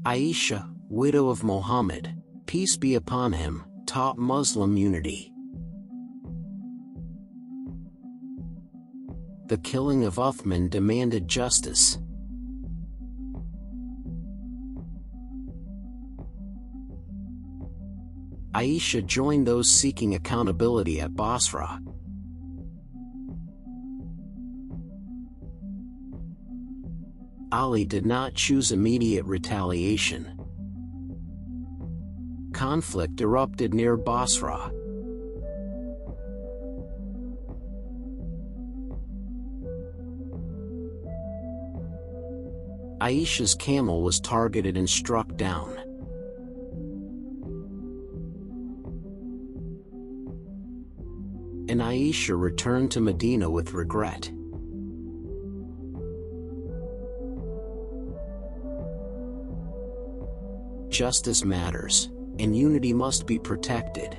Aisha, widow of Muhammad, peace be upon him, taught Muslim unity. The killing of Uthman demanded justice. Aisha joined those seeking accountability at Basra. Ali did not choose immediate retaliation. Conflict erupted near Basra. Aisha's camel was targeted and struck down. And Aisha returned to Medina with regret. Justice matters, and unity must be protected.